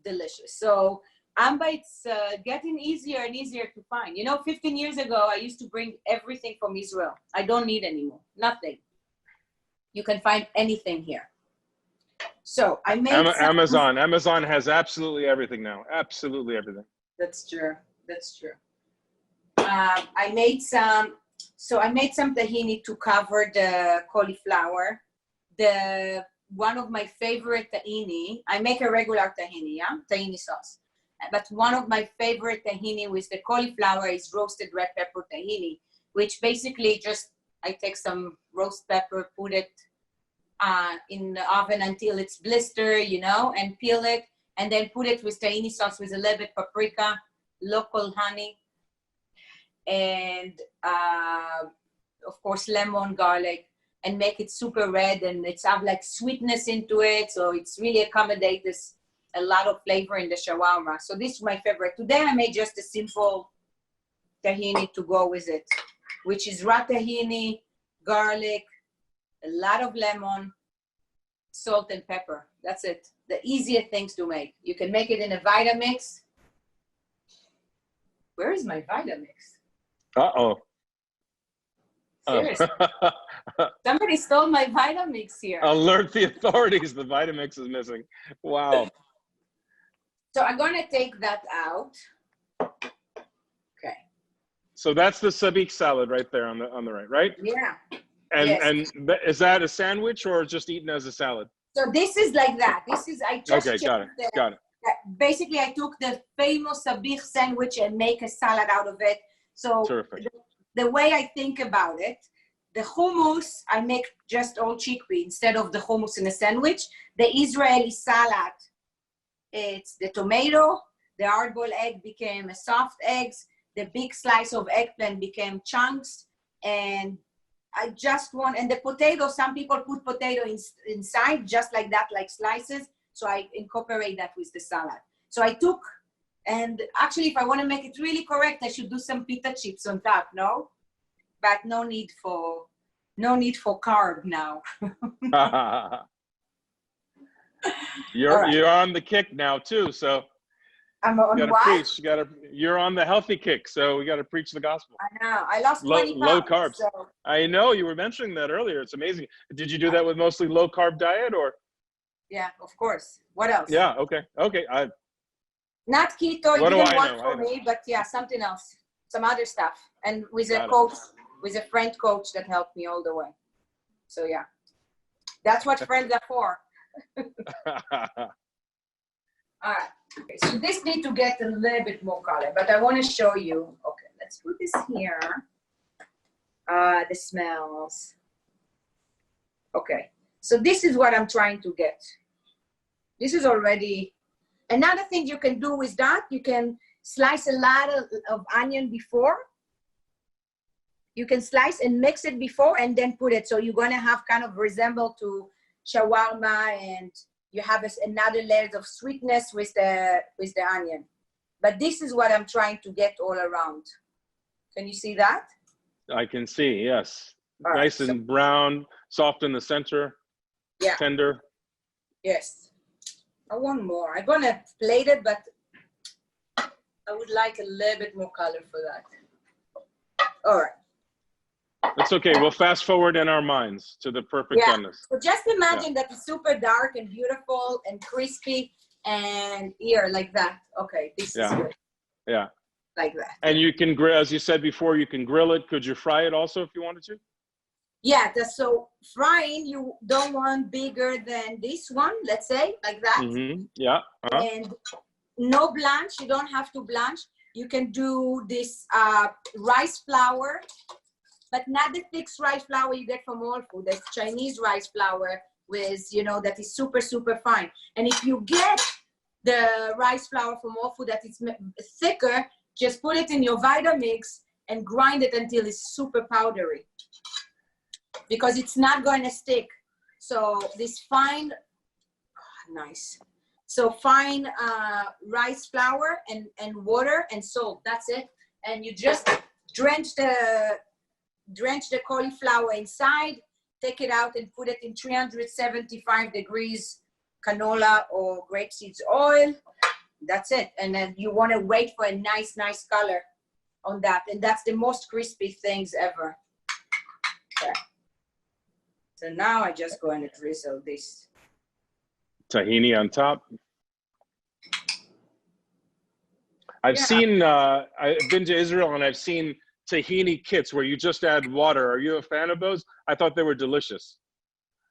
delicious. So Amba, it's getting easier and easier to find. You know, 15 years ago, I used to bring everything from Israel. I don't need anymore. Nothing. You can find anything here. So I made Amazon. Amazon has absolutely everything now. Absolutely everything. That's true. That's true. I made some tahini to cover the cauliflower. One of my favorite tahini, I make a regular tahini, tahini sauce. But one of my favorite tahini with the cauliflower is roasted red pepper tahini, which basically just, I take some roast pepper, put it in the oven until it's blister, you know, and peel it, and then put it with tahini sauce with a little bit paprika, local honey, and of course lemon, garlic, and make it super red, and it's have like sweetness into it, so it's really accommodate this a lot of flavor in the shawarma. So this is my favorite. Today I made just a simple tahini to go with it, which is raw tahini, garlic, a lot of lemon, salt and pepper. That's it. The easiest things to make. You can make it in a Vitamix. Where is my Vitamix? Uh-oh. Seriously. Somebody stole my Vitamix here. Alert the authorities, the Vitamix is missing. Wow. So I'm gonna take that out. Okay. So that's the sabich salad right there on the right, right? Yeah. And Yes. and is that a sandwich or just eaten as a salad? So this is like that. This is, I just Okay, got it. Got it. Basically, I took the famous sabich sandwich and make a salad out of it. So Terrific. the way I think about it, the hummus, I make just all chickpea instead of the hummus in a sandwich. The Israeli salad, it's the tomato, the hard-boiled egg became a soft eggs, the big slice of eggplant became chunks, and I just want, and the potato, some people put potato inside just like that, like slices. So I incorporate that with the salad. So I took, and actually if I want to make it really correct, I should do some pita chips on top, no? But no need for carb now. You're on the kick now too, so I'm on you gotta what? preach. You're on the healthy kick, so we gotta preach the gospel. I know. I lost 20 pounds. Low carbs. So. I know you were mentioning that earlier. It's amazing. Did you do that with mostly low carb diet or? Yeah, of course. What else? Yeah. Okay. Okay. Not keto. It What do didn't I work know? for me, but yeah, something else, some other stuff, and with a Got it. coach, with a friend coach that helped me all the way. So yeah, that's what friends are for. All right. Okay, so this need to get a little bit more color, but I want to show you. Okay, let's put this here. The smells. Okay, so this is what I'm trying to get. This is already. Another thing you can do with that, you can slice a lot of onion before. You can slice and mix it before and then put it. So you're gonna have kind of resemble to shawarma, and you have another layer of sweetness with the onion. But this is what I'm trying to get all around. Can you see that? I can see, yes. All right, Nice and brown, soft in the center, yeah. tender. Yes. I want more. I'm gonna plate it, but I would like a little bit more color for that. All right. It's okay. We'll fast forward in our minds to the perfect doneness. So just imagine that it's super dark and beautiful and crispy and here like that. Okay, this is good. Yeah. Like that. And you can grill, as you said before, you can grill it. Could you fry it also if you wanted to? Yeah, so frying, you don't want bigger than this one, let's say, like that. Mm-hmm. Yeah. And no blanch, you don't have to blanch. You can do this rice flour, but not the thick rice flour you get from Whole Foods. That's Chinese rice flour with, that is super, super fine. And if you get the rice flour from Whole Foods that is thicker, just put it in your Vitamix and grind it until it's super powdery, because it's not going to stick. So this fine, nice. So fine rice flour and water and salt, that's it. And you just drench the cauliflower inside, take it out and put it in 375 degrees canola or grapeseed oil. That's it. And then you want to wait for a nice color on that. And that's the most crispy things ever. Okay. So now I just go and drizzle this. Tahini on top. I've seen, I've been to Israel and I've seen tahini kits where you just add water. Are you a fan of those? I thought they were delicious.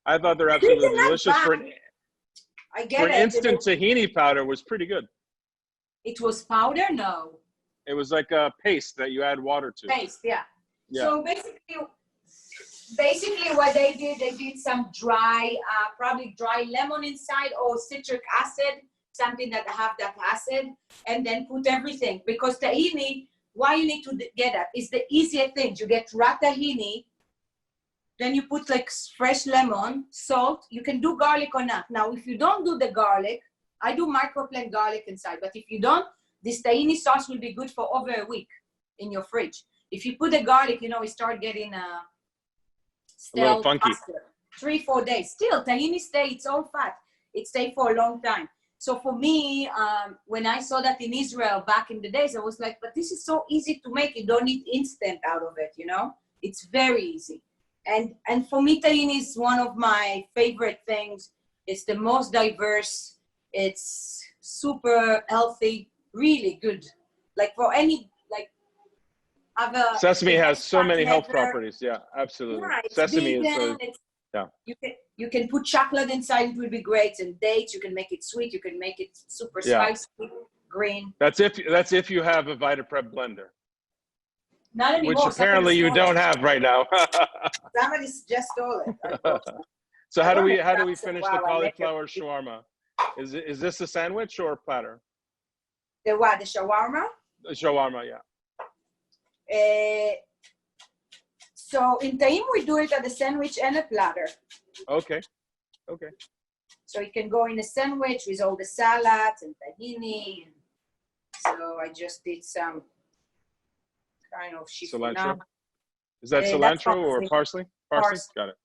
I thought they're absolutely delicious. For an instant tahini powder was pretty good. It was powder? No. It was like a paste that you add water to. Paste, yeah. So basically what they did some dry, probably dry lemon inside or citric acid, something that have that acid, and then put everything. Because tahini, why you need to get that? It's the easier thing. You get raw tahini, then you put like fresh lemon, salt. You can do garlic or not. Now, if you don't do the garlic, I do microplant garlic inside, but if you don't, this tahini sauce will be good for over a week in your fridge. If you put the garlic, it start getting a little funky. 3-4 days. Still, tahini it's all fat. It stays for a long time. So for me, when I saw that in Israel back in the days, I was like, but this is so easy to make. You don't need instant out of it, It's very easy. And for me, tahini is one of my favorite things. It's the most diverse. It's super healthy, really good. Like for any, like other. Sesame has so many health never, properties. Yeah, absolutely. yeah, it's Sesame vegan, is yeah. You can put chocolate inside, it will be great, and dates. You can make it sweet, you can make it super spicy, green. That's if you have a VitaPrep blender. Not anymore. Which apparently you don't have right now. Somebody just stole it. So how do we finish the cauliflower shawarma? Is this a sandwich or a platter? The what? The shawarma? The shawarma, yeah. So in Taïm, we do it at a sandwich and a platter. Okay. So it can go in a sandwich with all the salads and tahini. So I just did some kind of cilantro. Is that cilantro or parsley? Parsley? Got it.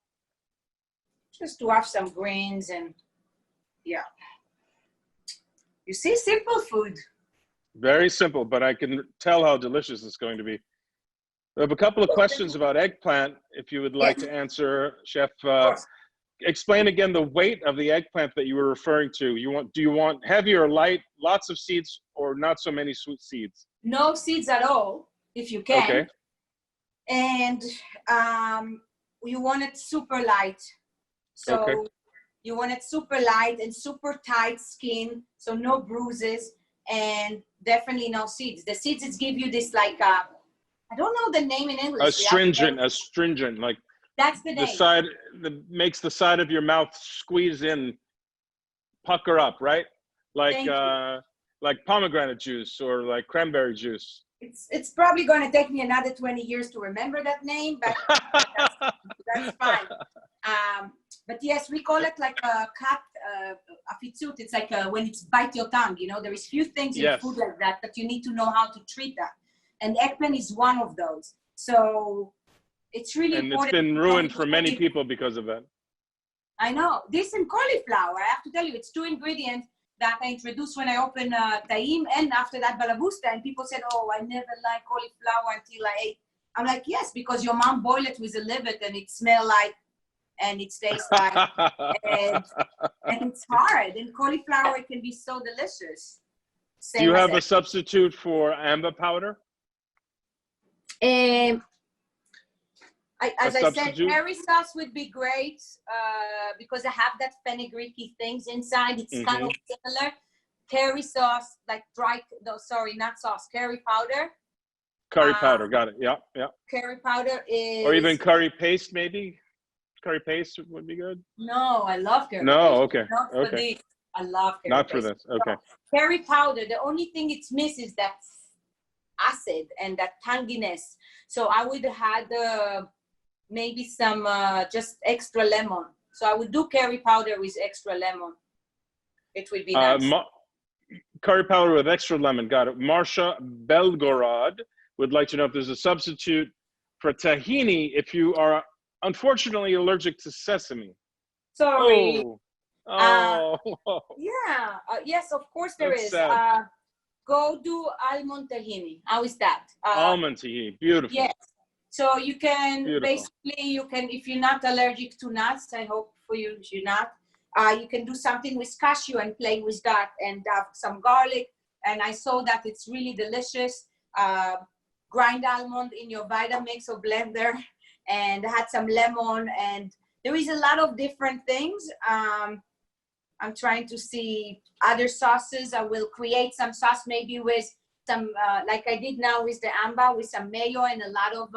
Just to have some greens and yeah. You see, simple food. Very simple, but I can tell how delicious it's going to be. I have a couple of questions about eggplant, if you would like to answer, Chef. Explain again the weight of the eggplant that you were referring to. Do you want heavy or light, lots of seeds, or not so many sweet seeds? No seeds at all, if you can. Okay. And you want it super light. So you want it super light and super tight skin, so no bruises, and definitely no seeds. The seeds give you this like I don't know the name in English. Astringent, like that's the name. The side that makes the side of your mouth squeeze in, pucker up, right? Like pomegranate juice or like cranberry juice. It's probably going to take me another 20 years to remember that name, but that's fine. But yes, we call it like a cat, afitsut. It's like when it's bite your tongue. You know, there is few things in food like that you need to know how to treat that. And eggplant is one of those. So it's really important. And it's been ruined for many people because of that. I know. This and cauliflower, I have to tell you, it's two ingredients that I introduced when I opened Taïm, and after that Balabusta, and people said, oh, I never liked cauliflower until I ate. I'm like, yes, because your mom boiled it with a livet and it smells like, and it tastes like, and it's hard. And cauliflower can be so delicious. Do you have a substitute for Amba powder? As I said, curry sauce would be great because I have that fenugreek things inside. It's kind of similar. Curry sauce, like not sauce, curry powder. Curry powder, got it. Yeah. Curry powder is... Or even curry paste, maybe? Curry paste would be good? No, I love curry paste. Okay. Not for this. I love curry Not paste. for this, okay. So, curry powder, the only thing it's missing is that acid and that tanginess. So I would have maybe some just extra lemon. So I would do curry powder with extra lemon. It would be nice. Curry powder with extra lemon, got it. Marsha Belgorod would like to know if there's a substitute for tahini if you are unfortunately allergic to sesame. Sorry. Oh. Yes, of course there is. Go do almond tahini. How is that? Almond tahini, beautiful. Yes. So you can if you're not allergic to nuts, I hope for you you're not. You can do something with cashew and play with that and have some garlic. And I saw that it's really delicious. Grind almond in your Vitamix or blender and add some lemon. And there is a lot of different things. I'm trying to see other sauces. I will create some sauce maybe with some, like I did now with the Amba, with some mayo and a lot of,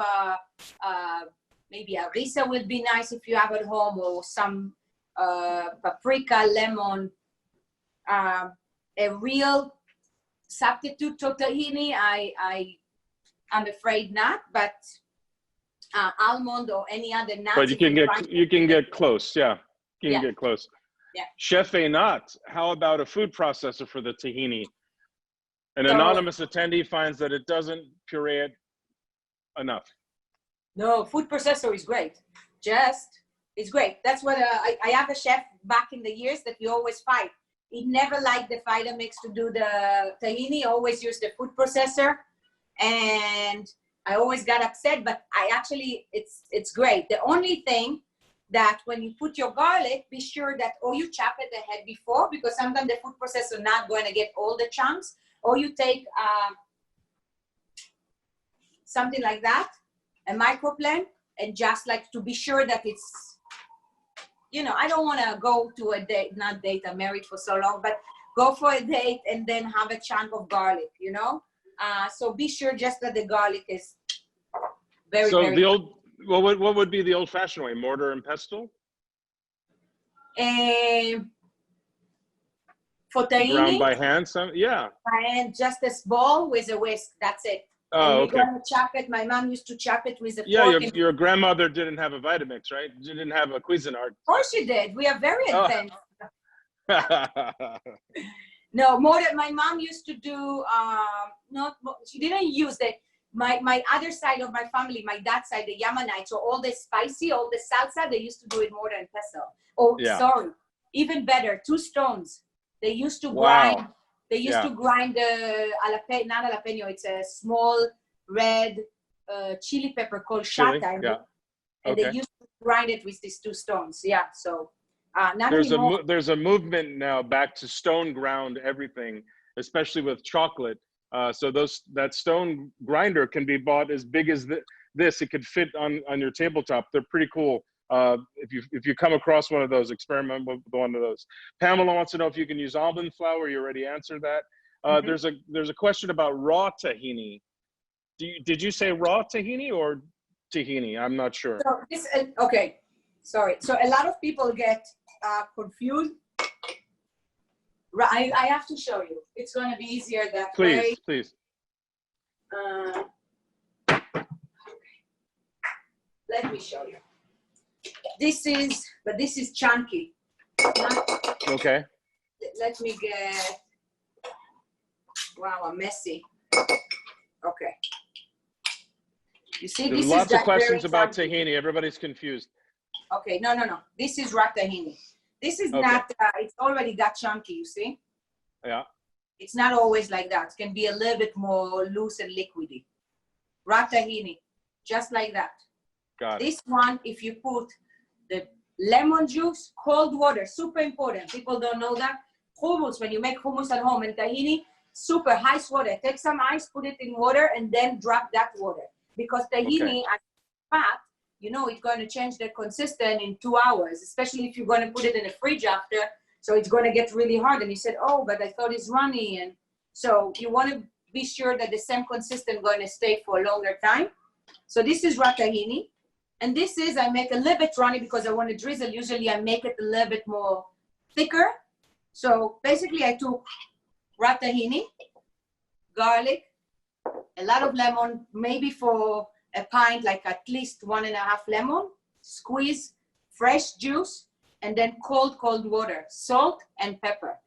maybe harissa will be nice if you have at home, or some paprika, lemon. A real substitute to tahini, I'm afraid not, but almond or any other nut. But you can get close, yeah. You can get close. Yeah. Chef Einat, how about a food processor for the tahini? An anonymous attendee finds that it doesn't puree it enough. No, food processor is great. It's great. That's what I have a chef back in the years that we always fight. He never liked the Vitamix to do the tahini, always used the food processor. And I always got upset, but it's great. The only thing that when you put your garlic, be sure that or you chop it ahead before, because sometimes the food processor not going to get all the chunks, or you take something like that, a microplane, and just like to be sure that it's, you know, I don't want to go to a date, not date, I'm married for so long, but go for a date and then have a chunk of garlic, you know? So be sure just that the garlic is very, So very the old, what would be the old-fashioned way? Mortar and pestle? for Ground tahini, by hand? Yeah. and just a ball with a whisk, that's it. Oh, and you're okay. gonna chop it. My mom used to chop it with a Yeah, fork. your grandmother didn't have a Vitamix, right? She didn't have a Cuisinart. Of course she did. We are very Oh. advanced. No, more than my mom used to do. She didn't use it. My other side of my family, my dad's side, the Yamanites, so all the spicy, all the salsa, they used to do it more than pestle. Oh, Yeah. sorry, even better, 2 stones. They used to Wow. grind. They used Yeah. to grind the jalapeno, not jalapeno. It's a small red chili pepper called Chili, shata, yeah. and Okay. they used to grind it with these 2 stones. Yeah, so not anymore. There's a movement now back to stone ground everything, especially with chocolate. So that stone grinder can be bought as big as this. It could fit on your tabletop. They're pretty cool. If you come across one of those, experiment with one of those. Pamela wants to know if you can use almond flour. You already answered that. There's a question about raw tahini. Did you say raw tahini or tahini? I'm not sure. So this, okay, sorry. So a lot of people get confused. I have to show you. It's going to be easier that way. Please. Let me show you. This is chunky. Okay. Let me get. Wow, I'm messy. Okay. You see, There's this lots is of questions about chunky. tahini. Everybody's confused. Okay, no. This is raw tahini. This is not, it's already got chunky, you see? Yeah. It's not always like that. It can be a little bit more loose and liquidy. Raw tahini, just like that. Got it. This one, if you put the lemon juice, cold water, super important. People don't know that. Hummus, when you make hummus at home, and tahini, super ice water. Take some ice, put it in water, and then drop that water. Because tahini, as fat, you know, it's going to change the consistency in 2 hours, especially if you're going to put it in the fridge after. So it's going to get really hard. And you said, oh, but I thought it's runny. And so you want to be sure that the same consistency going to stay for a longer time. So this is raw tahini. And this is, I make a little bit runny because I want to drizzle. Usually I make it a little bit more thicker. So basically I took raw tahini, garlic, a lot of lemon, maybe for a pint, like at least 1.5 lemon, squeeze fresh juice, and then cold water, salt and pepper.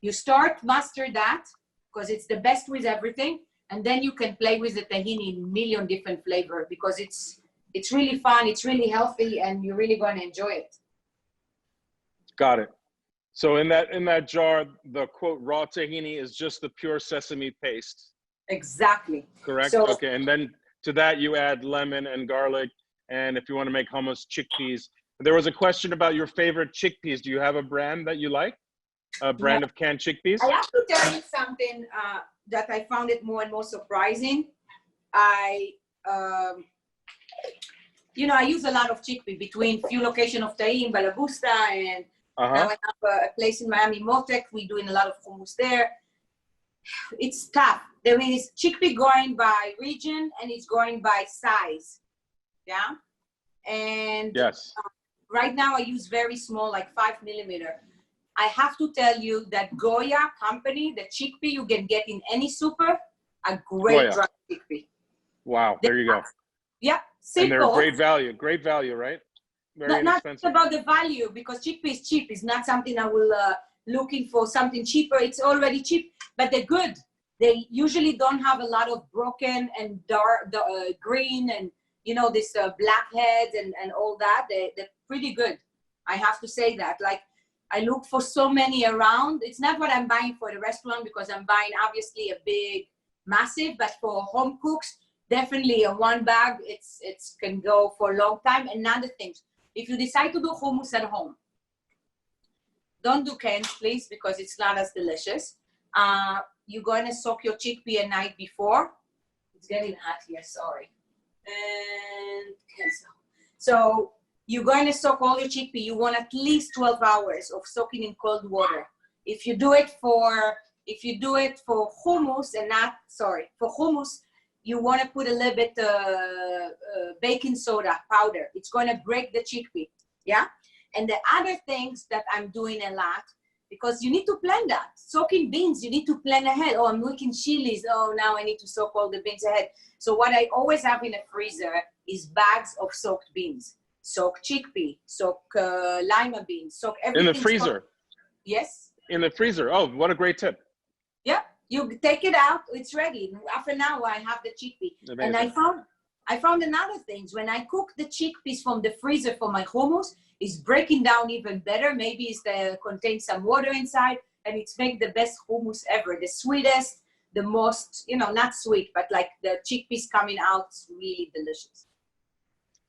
You start master that because it's the best with everything, and then you can play with the tahini in a million different flavors because it's really fun, it's really healthy, and you're really going to enjoy it. Got it. So in that jar, the quote raw tahini is just the pure sesame paste. Exactly. Correct. So, okay, and then to that you add lemon and garlic, and if you want to make hummus, chickpeas. There was a question about your favorite chickpeas. Do you have a brand that you like? A brand of canned chickpeas? I have to tell you something that I found it more and more surprising. I use a lot of chickpea between few locations of Taïm, Balabusta, and now I have a place in Miami, Motec. We're doing a lot of hummus there. It's tough. There is chickpea going by region and it's going by size. Yeah. And yes. Right now I use very small, like 5 millimeter. I have to tell you that Goya company, the chickpea you can get in any super, a great dry chickpea. Wow, there you go. Yeah, simple. And they're great value, right? Very inexpensive. Not about the value, because chickpea is cheap. It's not something I will looking for something cheaper. It's already cheap, but they're good. They usually don't have a lot of broken and dark green and this blackheads and all that. They're pretty good. I have to say that. Like, I look for so many around. It's not what I'm buying for the restaurant because I'm buying obviously a big, massive, but for home cooks, definitely a one bag, it's can go for a long time. Another thing, if you decide to do hummus at home, don't do cans, please, because it's not as delicious. You're going to soak your chickpea a night before. It's getting hot here, sorry. And cancel. So you're going to soak all your chickpea. You want at least 12 hours of soaking in cold water. If you do it for hummus and not, sorry, for hummus, you want to put a little bit baking soda powder. It's going to break the chickpea, yeah? And the other things that I'm doing a lot, because you need to plan that. Soaking beans, you need to plan ahead. Oh, I'm making chilies. Oh, now I need to soak all the beans ahead. So what I always have in the freezer is bags of soaked beans. Soak chickpea, soak lima beans, soak everything. In the freezer? Yes. In the freezer. Oh, what a great tip. Yeah, you take it out, it's ready. Half an hour, I have the chickpea. Amazing. And I found another thing. When I cook the chickpeas from the freezer for my hummus, it's breaking down even better. Maybe it contains some water inside, and it's make the best hummus ever. The sweetest, the most, not sweet, but like the chickpeas coming out, it's really delicious.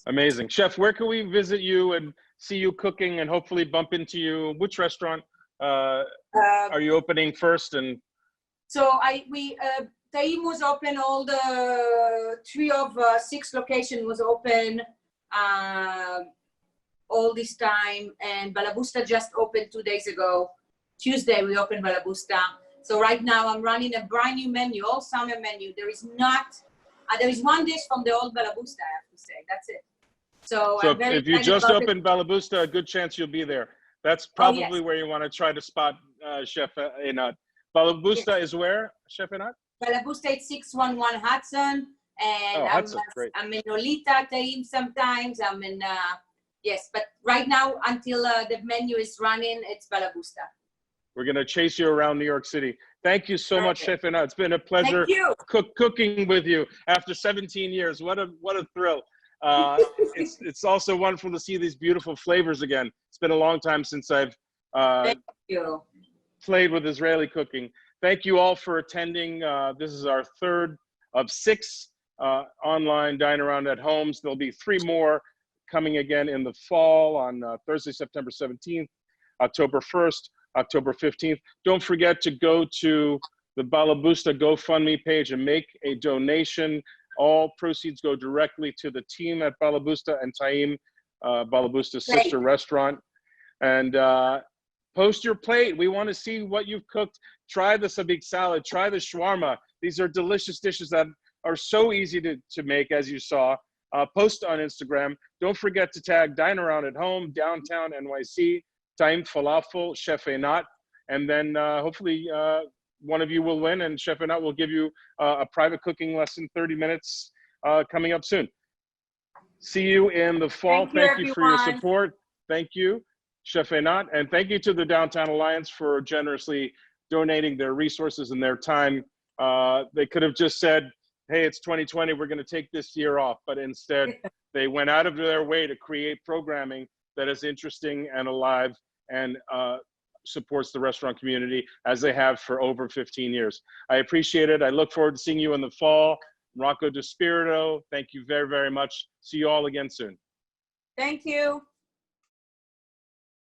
Amazing. Chef, where can we visit you and see you cooking and hopefully bump into you? Which restaurant are you opening first? And so Taïm was open, all the 3 of 6 location was open all this time, and Balabusta just opened 2 days ago. Tuesday we opened Balabusta. So right now I'm running a brand new menu, all summer menu. There is one dish from the old Balabusta, I have to say. That's it. So if you just opened Balabusta, a good chance you'll be there. That's probably where you want to try to spot Chef Einat. Balabusta is where, Chef Einat? Balabusta is 611 Hudson, and I'm in Nolita, Taïm sometimes. I'm in, yes, but right now until the menu is running, it's Balabusta. We're going to chase you around New York City. Thank you so much, Chef Einat. It's been a pleasure cooking with you after 17 years. What a thrill. It's also wonderful to see these beautiful flavors again. It's been a long time since I've played with Israeli cooking. Thank you all for attending. This is our 3rd of 6 online Dine Around at Homes. There'll be 3 more coming again in the fall on Thursday, September 17th, October 1st, October 15th. Don't forget to go to the Balabusta GoFundMe page and make a donation. All proceeds go directly to the team at Balabusta and Taïm, Balabusta's sister restaurant. And post your plate. We want to see what you've cooked. Try the sabich salad. Try the shawarma. These are delicious dishes that are so easy to make, as you saw. Post on Instagram. Don't forget to tag Dine Around at Home, Downtown NYC, Taïm Falafel, Chef Einat, and then hopefully one of you will win, and Chef Einat will give you a private cooking lesson, 30 minutes coming up soon. See you in the fall. Thank you for your support. Thank you, Chef Einat, and thank you to the Downtown Alliance for generously donating their resources and their time. They could have just said, hey, it's 2020, we're going to take this year off, but instead they went out of their way to create programming that is interesting and alive and supports the restaurant community, as they have for over 15 years. I appreciate it. I look forward to seeing you in the fall. Rocco DeSpirito, thank you very, very much. See you all again soon. Thank you.